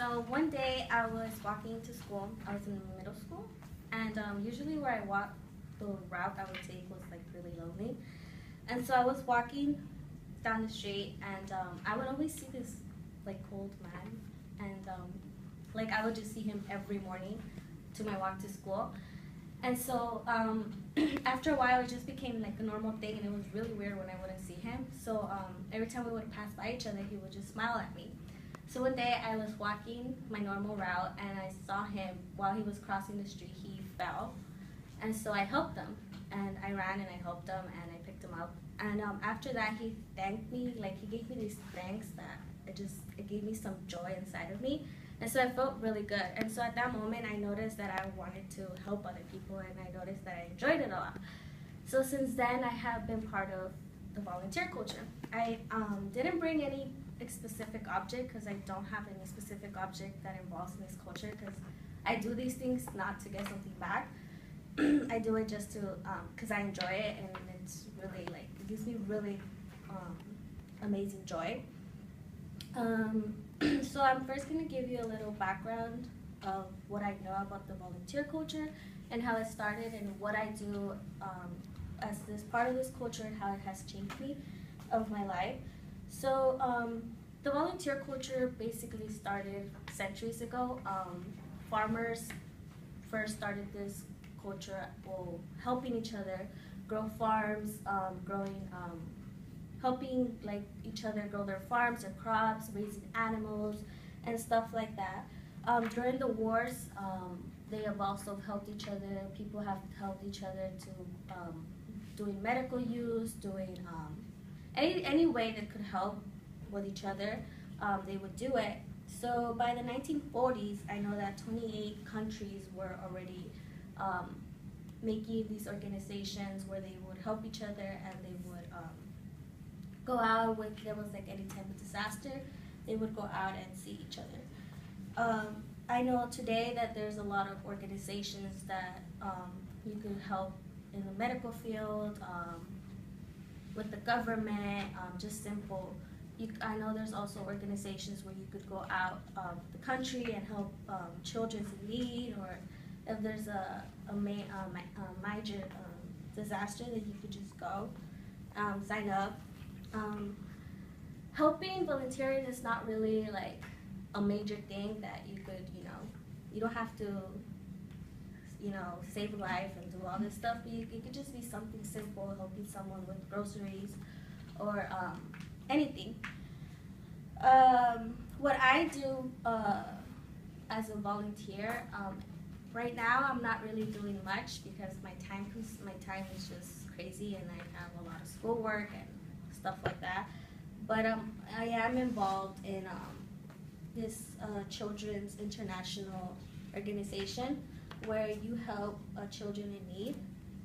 So one day I was walking to school. I was in middle school, and usually where I walk, the route I would take was like really lonely. And so I was walking down the street, and I would always see this like old man, and like I would just see him every morning to my walk to school. And so after a while, it just became like a normal thing, and it was really weird when I wouldn't see him. So every time we would pass by each other, he would just smile at me. So one day I was walking my normal route, and I saw him while he was crossing the street. He fell, and so I helped him, and I ran and I helped him, and I picked him up. And after that, he thanked me, like he gave me these thanks that it gave me some joy inside of me. And so I felt really good. And so at that moment, I noticed that I wanted to help other people, and I noticed that I enjoyed it a lot. So since then, I have been part of the volunteer culture. I didn't bring any specific object because I don't have any specific object that involves in this culture, because I do these things not to get something back. I do it just to, because I enjoy it, and it's really like, it gives me really amazing joy. So I'm first going to give you a little background of what I know about the volunteer culture and how it started and what I do as this part of this culture and how it has changed me of my life. So the volunteer culture basically started centuries ago. Farmers first started this culture, well, helping each other grow farms, helping like each other grow their farms, their crops, raising animals, and stuff like that. During the wars, they have also helped each other. People have helped each other to doing medical use, doing any way that could help with each other, they would do it. So by the 1940s, I know that 28 countries were already making these organizations where they would help each other, and they would go out when there was like any type of disaster. They would go out and see each other. I know today that there's a lot of organizations that you could help in the medical field, with the government, just simple. I know there's also organizations where you could go out of the country and help children in need, or if there's a major disaster, that you could just go sign up. Helping, volunteering is not really like a major thing that you could, you don't have to, save a life and do all this stuff, but it could just be something simple, helping someone with groceries or anything. What I do as a volunteer, right now I'm not really doing much because my time is just crazy, and I have a lot of schoolwork and stuff like that. But I am involved in this children's international organization where you help children in need.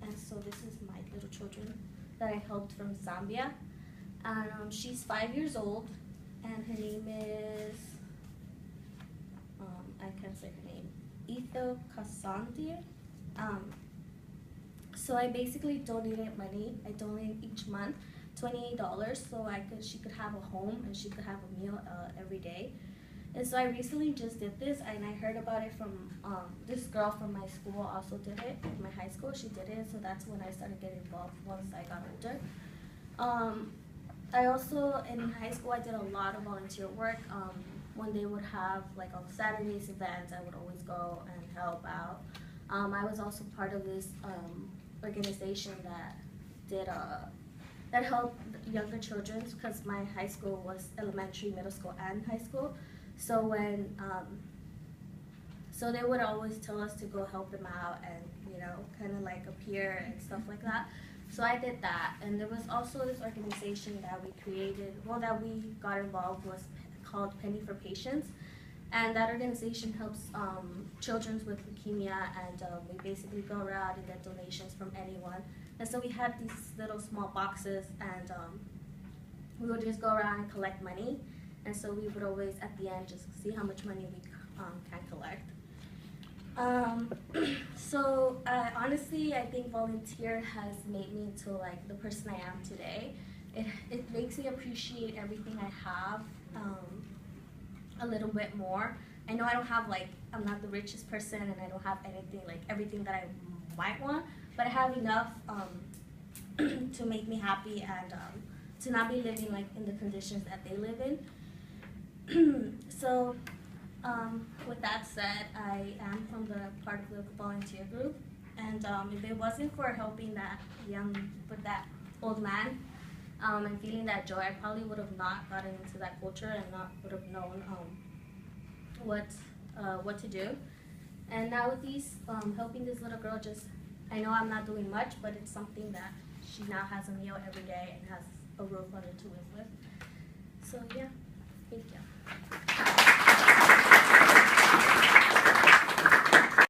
And so this is my little children that I helped from Zambia. And she's 5 years old, and her name is, I can't say her name, Etho Kasandi. So I basically donated money. I donate each month $28 so she could have a home and she could have a meal every day. And so I recently just did this, and I heard about it from this girl from my school also did it, my high school, she did it, so that's when I started getting involved once I got older. I also, in high school, I did a lot of volunteer work. When they would have, like on Saturdays events, I would always go and help out. I was also part of this organization that helped younger children, because my high school was elementary, middle school, and high school. So when, so they would always tell us to go help them out and, kind of like appear and stuff like that. So I did that. And there was also this organization that we created, that we got involved was called Penny for Patients. And that organization helps children with leukemia, and we basically go around and get donations from anyone. And so we had these little small boxes, and we would just go around and collect money. And so we would always, at the end, just see how much money we can collect. Honestly, I think volunteer has made me into like the person I am today. It makes me appreciate everything I have a little bit more, I know I don't have like, I'm not the richest person and I don't have anything, like everything that I might want, but I have enough to make me happy and to not be living like in the conditions that they live in. So with that said, I am from the part of the volunteer group, and if it wasn't for helping that old man and feeling that joy, I probably would have not gotten into that culture and not would have known what to do. And now with these, helping this little girl, I know I'm not doing much, but it's something that she now has a meal every day and has a roof on her to live with. So yeah, thank you.